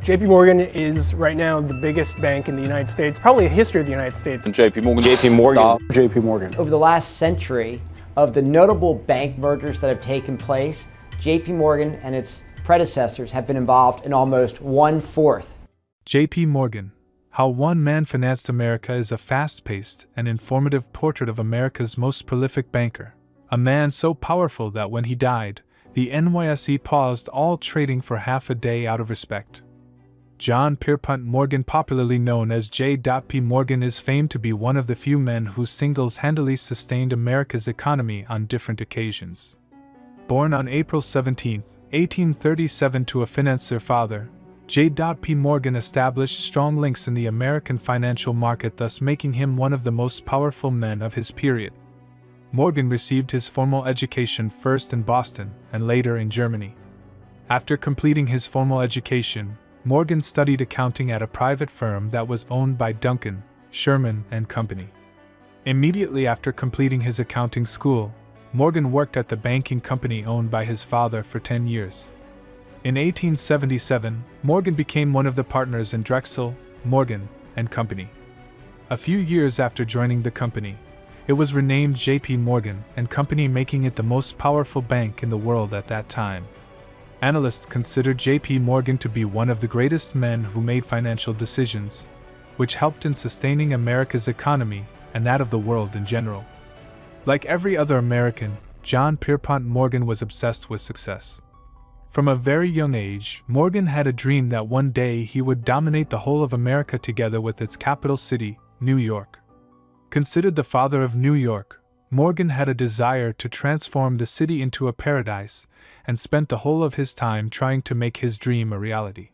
JP Morgan is right now the biggest bank in the United States, probably in the history of the United States. JP Morgan. Over the last century, of the notable bank mergers that have taken place, JP Morgan and its predecessors have been involved in almost 1/4. JP Morgan, How One Man Financed America is a fast-paced and informative portrait of America's most prolific banker, a man so powerful that when he died, the NYSE paused all trading for half a day out of respect. John Pierpont Morgan, popularly known as J.P. Morgan, is famed to be one of the few men who single-handedly sustained America's economy on different occasions. Born on April 17, 1837 to a financier father, J.P. Morgan established strong links in the American financial market, thus making him one of the most powerful men of his period. Morgan received his formal education first in Boston and later in Germany. After completing his formal education, Morgan studied accounting at a private firm that was owned by Duncan, Sherman and Company. Immediately after completing his accounting school, Morgan worked at the banking company owned by his father for 10 years. In 1877, Morgan became one of the partners in Drexel, Morgan and Company. A few years after joining the company, it was renamed JP Morgan and Company, making it the most powerful bank in the world at that time. Analysts consider JP Morgan to be one of the greatest men who made financial decisions, which helped in sustaining America's economy and that of the world in general. Like every other American, John Pierpont Morgan was obsessed with success. From a very young age, Morgan had a dream that one day he would dominate the whole of America together with its capital city, New York. Considered the father of New York, Morgan had a desire to transform the city into a paradise and spent the whole of his time trying to make his dream a reality.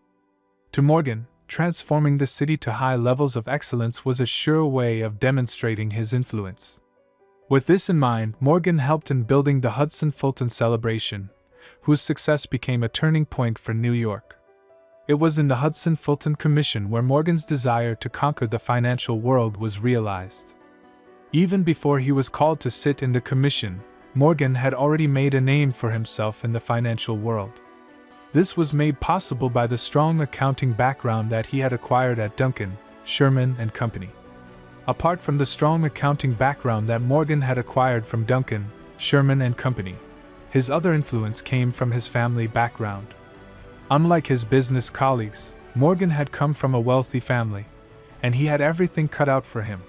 To Morgan, transforming the city to high levels of excellence was a sure way of demonstrating his influence. With this in mind, Morgan helped in building the Hudson-Fulton celebration, whose success became a turning point for New York. It was in the Hudson-Fulton Commission where Morgan's desire to conquer the financial world was realized. Even before he was called to sit in the commission, Morgan had already made a name for himself in the financial world. This was made possible by the strong accounting background that he had acquired at Duncan, Sherman and Company. Apart from the strong accounting background that Morgan had acquired from Duncan, Sherman and Company, his other influence came from his family background. Unlike his business colleagues, Morgan had come from a wealthy family, and he had everything cut out for him.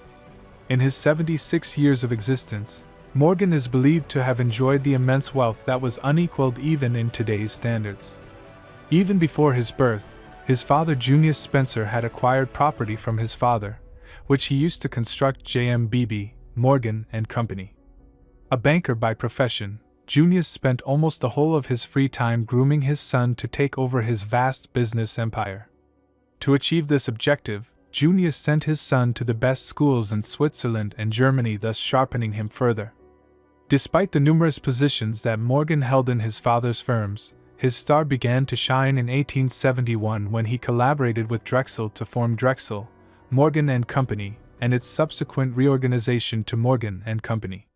In his 76 years of existence, Morgan is believed to have enjoyed the immense wealth that was unequaled even in today's standards. Even before his birth, his father Junius Spencer had acquired property from his father, which he used to construct JMBB, Morgan and Company. A banker by profession, Junius spent almost the whole of his free time grooming his son to take over his vast business empire. To achieve this objective, Junius sent his son to the best schools in Switzerland and Germany, thus sharpening him further. Despite the numerous positions that Morgan held in his father's firms, his star began to shine in 1871 when he collaborated with Drexel to form Drexel, Morgan and Company, and its subsequent reorganization to Morgan and Company.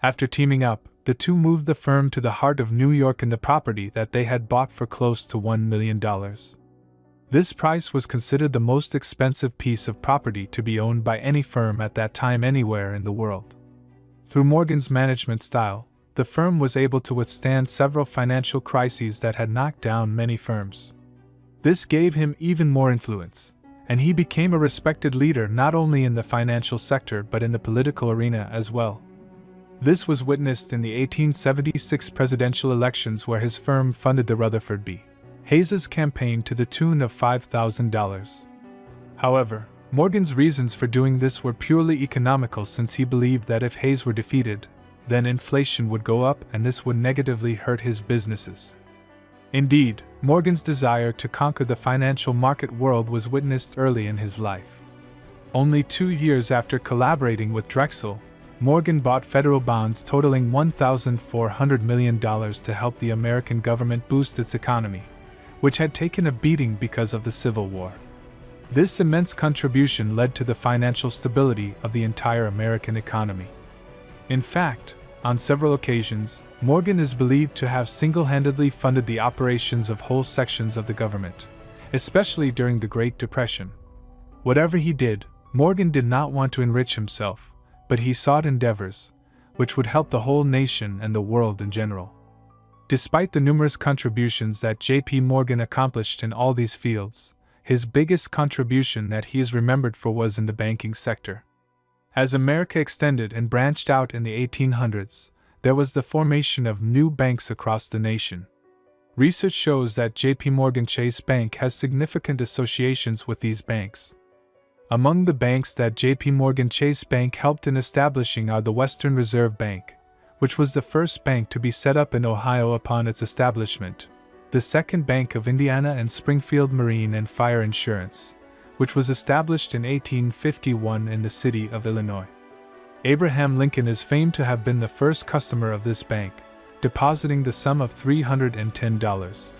After teaming up, the two moved the firm to the heart of New York in the property that they had bought for close to $1 million. This price was considered the most expensive piece of property to be owned by any firm at that time anywhere in the world. Through Morgan's management style, the firm was able to withstand several financial crises that had knocked down many firms. This gave him even more influence, and he became a respected leader not only in the financial sector but in the political arena as well. This was witnessed in the 1876 presidential elections, where his firm funded the Rutherford B. Hayes's campaign to the tune of $5,000. However, Morgan's reasons for doing this were purely economical, since he believed that if Hayes were defeated, then inflation would go up and this would negatively hurt his businesses. Indeed, Morgan's desire to conquer the financial market world was witnessed early in his life. Only 2 years after collaborating with Drexel, Morgan bought federal bonds totaling $1,400 million to help the American government boost its economy, which had taken a beating because of the Civil War. This immense contribution led to the financial stability of the entire American economy. In fact, on several occasions, Morgan is believed to have single-handedly funded the operations of whole sections of the government, especially during the Great Depression. Whatever he did, Morgan did not want to enrich himself, but he sought endeavors which would help the whole nation and the world in general. Despite the numerous contributions that J.P. Morgan accomplished in all these fields, his biggest contribution that he is remembered for was in the banking sector. As America extended and branched out in the 1800s, there was the formation of new banks across the nation. Research shows that J.P. Morgan Chase Bank has significant associations with these banks. Among the banks that J.P. Morgan Chase Bank helped in establishing are the Western Reserve Bank, which was the first bank to be set up in Ohio upon its establishment, the Second Bank of Indiana, and Springfield Marine and Fire Insurance, which was established in 1851 in the city of Illinois. Abraham Lincoln is famed to have been the first customer of this bank, depositing the sum of $310.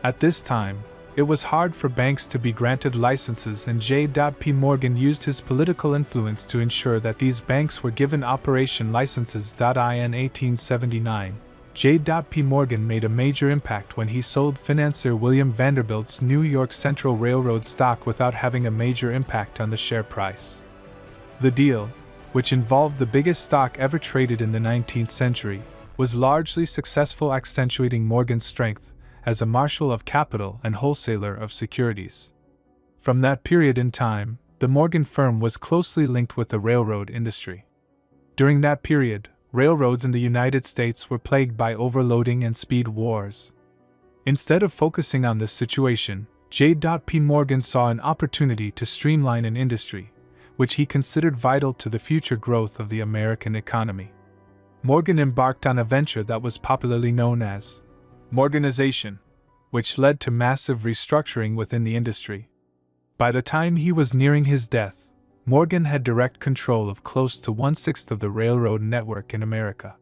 At this time, it was hard for banks to be granted licenses, and J.P. Morgan used his political influence to ensure that these banks were given operation licenses. In 1879, J.P. Morgan made a major impact when he sold financier William Vanderbilt's New York Central Railroad stock without having a major impact on the share price. The deal, which involved the biggest stock ever traded in the 19th century, was largely successful, accentuating Morgan's strength as a marshal of capital and wholesaler of securities. From that period in time, the Morgan firm was closely linked with the railroad industry. During that period, railroads in the United States were plagued by overloading and speed wars. Instead of focusing on this situation, J.P. Morgan saw an opportunity to streamline an industry, which he considered vital to the future growth of the American economy. Morgan embarked on a venture that was popularly known as Morganization, which led to massive restructuring within the industry. By the time he was nearing his death, Morgan had direct control of close to 1/6 of the railroad network in America.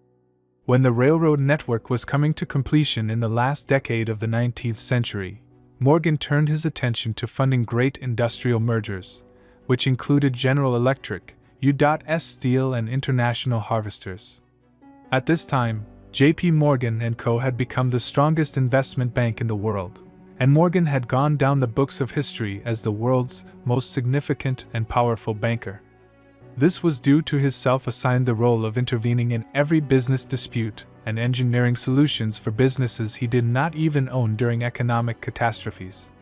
When the railroad network was coming to completion in the last decade of the 19th century, Morgan turned his attention to funding great industrial mergers, which included General Electric, U.S. Steel, and International Harvesters. At this time, J.P. Morgan & Co. had become the strongest investment bank in the world, and Morgan had gone down the books of history as the world's most significant and powerful banker. This was due to his self-assigned the role of intervening in every business dispute and engineering solutions for businesses he did not even own during economic catastrophes.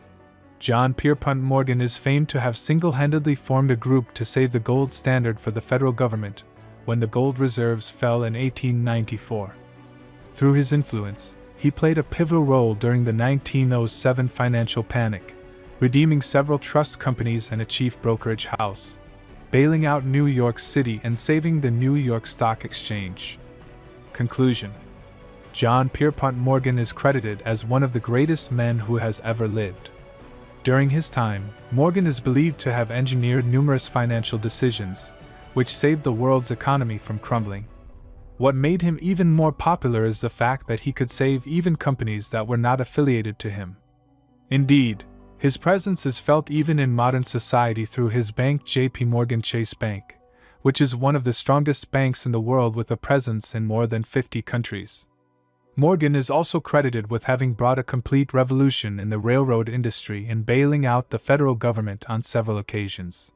John Pierpont Morgan is famed to have single-handedly formed a group to save the gold standard for the federal government when the gold reserves fell in 1894. Through his influence, he played a pivotal role during the 1907 financial panic, redeeming several trust companies and a chief brokerage house, bailing out New York City and saving the New York Stock Exchange. Conclusion: John Pierpont Morgan is credited as one of the greatest men who has ever lived. During his time, Morgan is believed to have engineered numerous financial decisions, which saved the world's economy from crumbling. What made him even more popular is the fact that he could save even companies that were not affiliated to him. Indeed, his presence is felt even in modern society through his bank, J.P. Morgan Chase Bank, which is one of the strongest banks in the world with a presence in more than 50 countries. Morgan is also credited with having brought a complete revolution in the railroad industry and bailing out the federal government on several occasions.